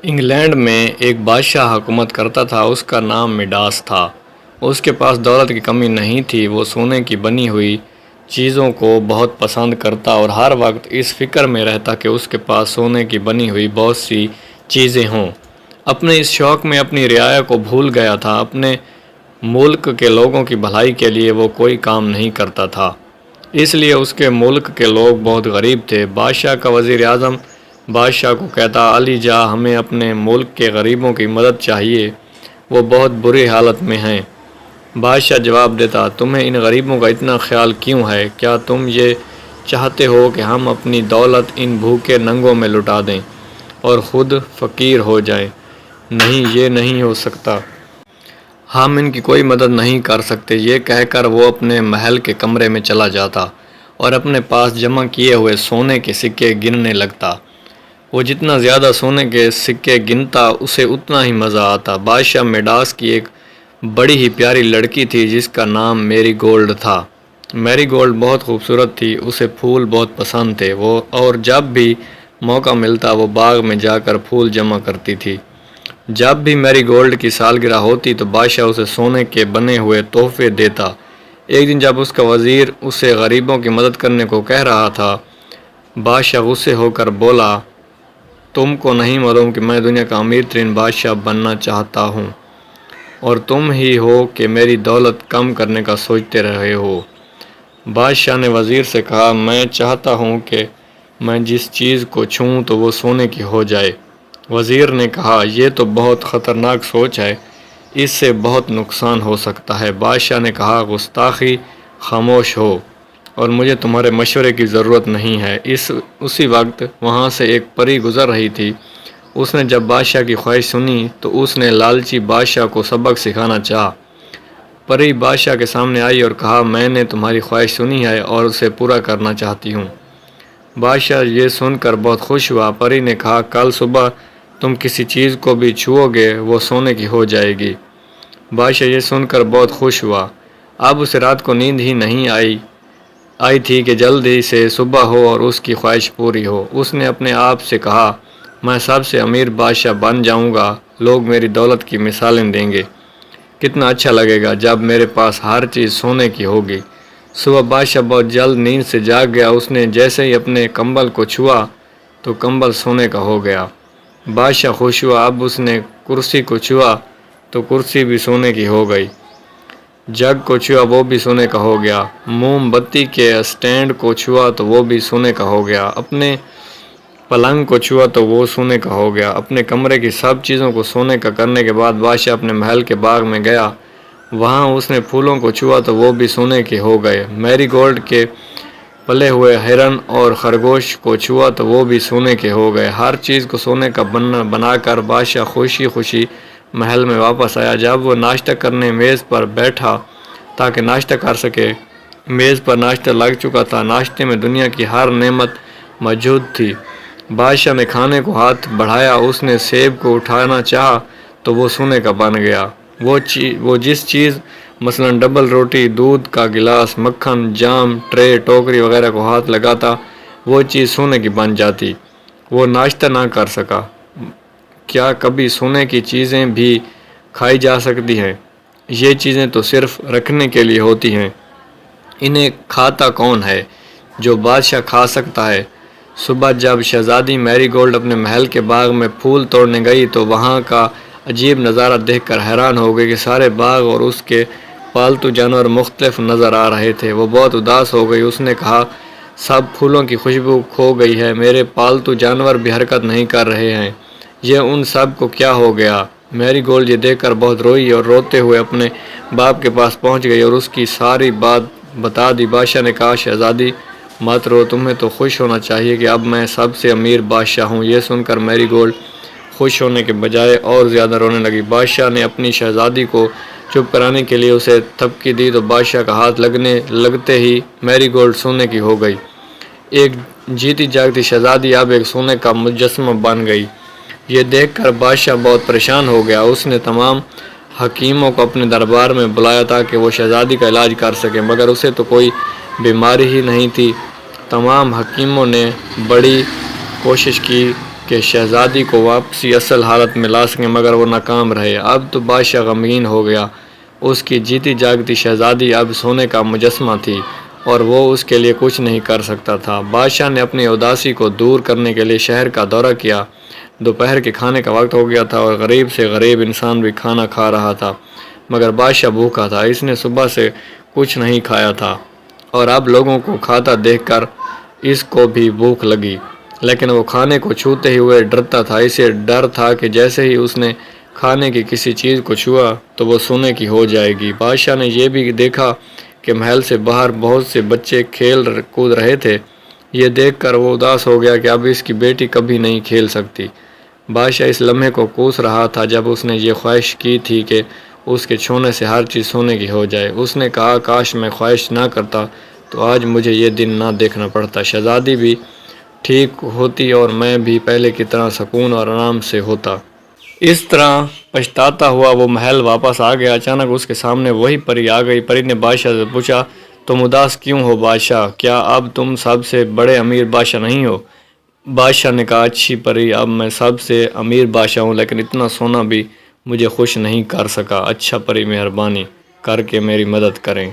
England میں ایک بادشاہ حکومت کرتا تھا۔ اس کا نام مڈاس تھا۔ اس کے پاس دولت کی کمی نہیں تھی۔ وہ سونے کی بنی ہوئی چیزوں کو بہت پسند کرتا اور ہر وقت اس فکر میں رہتا کہ اس کے پاس سونے کی بنی ہوئی بہت سی چیزیں ہوں۔ اپنے اس شوق میں اپنی رعایا کو بھول گیا تھا۔ اپنے ملک کے لوگوں کی بھلائی کے لیے وہ کوئی کام نہیں کرتا تھا، اس لیے اس کے ملک کے لوگ بہت غریب تھے۔ بادشاہ کا وزیر اعظم بادشاہ کو کہتا، علی جا، ہمیں اپنے ملک کے غریبوں کی مدد چاہیے، وہ بہت بری حالت میں ہیں۔ بادشاہ جواب دیتا، تمہیں ان غریبوں کا اتنا خیال کیوں ہے؟ کیا تم یہ چاہتے ہو کہ ہم اپنی دولت ان بھوکے ننگوں میں لٹا دیں اور خود فقیر ہو جائیں؟ نہیں، یہ نہیں ہو سکتا۔ ہم ان کی کوئی مدد نہیں کر سکتے۔ یہ کہہ کر وہ اپنے محل کے کمرے میں چلا جاتا اور اپنے پاس جمع کیے ہوئے سونے کے سکے گننے لگتا۔ وہ جتنا زیادہ سونے کے سکے گنتا اسے اتنا ہی مزہ آتا۔ بادشاہ مڈاس کی ایک بڑی ہی پیاری لڑکی تھی جس کا نام میری گولڈ تھا۔ میری گولڈ بہت خوبصورت تھی، اسے پھول بہت پسند تھے، اور جب بھی موقع ملتا وہ باغ میں جا کر پھول جمع کرتی تھی۔ جب بھی میری گولڈ کی سالگرہ ہوتی تو بادشاہ اسے سونے کے بنے ہوئے تحفے دیتا۔ ایک دن جب اس کا وزیر اسے غریبوں کی مدد کرنے کو کہہ رہا تھا، بادشاہ غصے ہو کر بولا، تم کو نہیں معلوم کہ میں دنیا کا امیر ترین بادشاہ بننا چاہتا ہوں اور تم ہی ہو کہ میری دولت کم کرنے کا سوچتے رہے ہو۔ بادشاہ نے وزیر سے کہا، میں چاہتا ہوں کہ میں جس چیز کو چھوں تو وہ سونے کی ہو جائے۔ وزیر نے کہا، یہ تو بہت خطرناک سوچ ہے، اس سے بہت نقصان ہو سکتا ہے۔ بادشاہ نے کہا، گستاخی، خاموش ہو اور مجھے تمہارے مشورے کی ضرورت نہیں ہے۔ اسی وقت وہاں سے ایک پری گزر رہی تھی۔ اس نے جب بادشاہ کی خواہش سنی تو اس نے لالچی بادشاہ کو سبق سکھانا چاہا۔ پری بادشاہ کے سامنے آئی اور کہا، میں نے تمہاری خواہش سنی ہے اور اسے پورا کرنا چاہتی ہوں۔ بادشاہ یہ سن کر بہت خوش ہوا۔ پری نے کہا، کل صبح تم کسی چیز کو بھی چھو گے وہ سونے کی ہو جائے گی۔ بادشاہ یہ سن کر بہت خوش ہوا۔ اب اسے رات کو نیند ہی نہیں آئی تھی کہ جلدی سے صبح ہو اور اس کی خواہش پوری ہو۔ اس نے اپنے آپ سے کہا، میں سب سے امیر بادشاہ بن جاؤں گا، لوگ میری دولت کی مثالیں دیں گے، کتنا اچھا لگے گا جب میرے پاس ہر چیز سونے کی ہوگی۔ صبح بادشاہ بہت جلد نیند سے جاگ گیا۔ اس نے جیسے ہی اپنے کمبل کو چھوا تو کمبل سونے کا ہو گیا۔ بادشاہ خوش ہوا۔ اب اس نے کرسی کو چھوا تو کرسی بھی سونے کی ہو گئی۔ جگ کو چھوا، وہ بھی سونے کا ہو گیا۔ موم بتی کے اسٹینڈ کو چھوا تو وہ بھی سونے کا ہو گیا۔ اپنے پلنگ کو چھوا تو وہ سونے کا ہو گیا۔ اپنے کمرے کی سب چیزوں کو سونے کا کرنے کے بعد بادشاہ اپنے محل کے باغ میں گیا۔ وہاں اس نے پھولوں کو چھوا تو وہ بھی سونے کے ہو گئے۔ میری گولڈ کے پلے ہوئے ہرن اور خرگوش کو چھوا تو وہ بھی سونے کے ہو گئے۔ ہر چیز کو سونے کا بنا کر بادشاہ خوشی خوشی محل میں واپس آیا۔ جب وہ ناشتہ کرنے میز پر بیٹھا تاکہ ناشتہ کر سکے، میز پر ناشتہ لگ چکا تھا۔ ناشتے میں دنیا کی ہر نعمت موجود تھی۔ بادشاہ نے کھانے کو ہاتھ بڑھایا، اس نے سیب کو اٹھانا چاہا تو وہ سونے کا بن گیا۔ وہ جس چیز مثلاً ڈبل روٹی، دودھ کا گلاس، مکھن، جام، ٹرے، ٹوکری وغیرہ کو ہاتھ لگاتا وہ چیز سونے کی بن جاتی۔ وہ ناشتہ نہ کر سکا۔ کیا کبھی سونے کی چیزیں بھی کھائی جا سکتی ہیں؟ یہ چیزیں تو صرف رکھنے کے لیے ہوتی ہیں۔ انہیں کھاتا کون ہے؟ جو بادشاہ کھا سکتا ہے۔ صبح جب شہزادی میری گولڈ اپنے محل کے باغ میں پھول توڑنے گئی تو وہاں کا عجیب نظارہ دیکھ کر حیران ہو گئی کہ سارے باغ اور اس کے پالتو جانور مختلف نظر آ رہے تھے۔ وہ بہت اداس ہو گئی۔ اس نے کہا، سب پھولوں کی خوشبو کھو گئی ہے، میرے پالتو جانور بھی حرکت نہیں کر رہے ہیں، یہ ان سب کو کیا ہو گیا؟ میری گولڈ یہ دیکھ کر بہت روئی اور روتے ہوئے اپنے باپ کے پاس پہنچ گئی اور اس کی ساری بات بتا دی۔ بادشاہ نے کہا، شہزادی مت رو، تمہیں تو خوش ہونا چاہیے کہ اب میں سب سے امیر بادشاہ ہوں۔ یہ سن کر میری گولڈ خوش ہونے کے بجائے اور زیادہ رونے لگی۔ بادشاہ نے اپنی شہزادی کو چپ کرانے کے لیے اسے تھپکی دی تو بادشاہ کا ہاتھ لگتے ہی میری گولڈ سونے کی ہو گئی۔ ایک جیتی جاگتی شہزادی اب ایک سونے کا مجسمہ بن گئی۔ یہ دیکھ کر بادشاہ بہت پریشان ہو گیا۔ اس نے تمام حکیموں کو اپنے دربار میں بلایا تاکہ وہ شہزادی کا علاج کر سکیں، مگر اسے تو کوئی بیماری ہی نہیں تھی۔ تمام حکیموں نے بڑی کوشش کی کہ شہزادی کو واپسی اصل حالت میں لا سکیں، مگر وہ ناکام رہے۔ اب تو بادشاہ غمگین ہو گیا۔ اس کی جیتی جاگتی شہزادی اب سونے کا مجسمہ تھی اور وہ اس کے لیے کچھ نہیں کر سکتا تھا۔ بادشاہ نے اپنی اداسی کو دور کرنے کے لیے شہر کا دورہ کیا۔ دوپہر کے کھانے کا وقت ہو گیا تھا اور غریب سے غریب انسان بھی کھانا کھا رہا تھا، مگر بادشاہ بھوکا تھا۔ اس نے صبح سے کچھ نہیں کھایا تھا اور اب لوگوں کو کھاتا دیکھ کر اس کو بھی بھوک لگی، لیکن وہ کھانے کو چھوتے ہی ہوئے ڈرتا تھا۔ اسے ڈر تھا کہ جیسے ہی اس نے کھانے کی کسی چیز کو چھوا تو وہ سونے کی ہو جائے گی۔ بادشاہ نے یہ بھی دیکھا کہ محل سے باہر بہت سے بچے کھیل کود رہے تھے۔ یہ دیکھ کر وہ اداس ہو گیا کہ اب اس کی بیٹی کبھی نہیں کھیل سکتی۔ بادشاہ اس لمحے کو کوس رہا تھا جب اس نے یہ خواہش کی تھی کہ اس کے چھونے سے ہر چیز سونے کی ہو جائے۔ اس نے کہا، کاش میں خواہش نہ کرتا تو آج مجھے یہ دن نہ دیکھنا پڑتا۔ شہزادی بھی ٹھیک ہوتی اور میں بھی پہلے کی طرح سکون اور آرام سے ہوتا۔ اس طرح پچھتاتا ہوا وہ محل واپس آ گیا۔ اچانک اس کے سامنے وہی پری آ گئی۔ پری نے بادشاہ سے پوچھا، تم اداس کیوں ہو بادشاہ؟ کیا اب تم سب سے بڑے امیر بادشاہ نہیں ہو؟ بادشاہ نے کہا، اچھی پری، اب میں سب سے امیر بادشاہ ہوں، لیکن اتنا سونا بھی مجھے خوش نہیں کر سکا۔ اچھا پری، مہربانی کر کے میری مدد کریں۔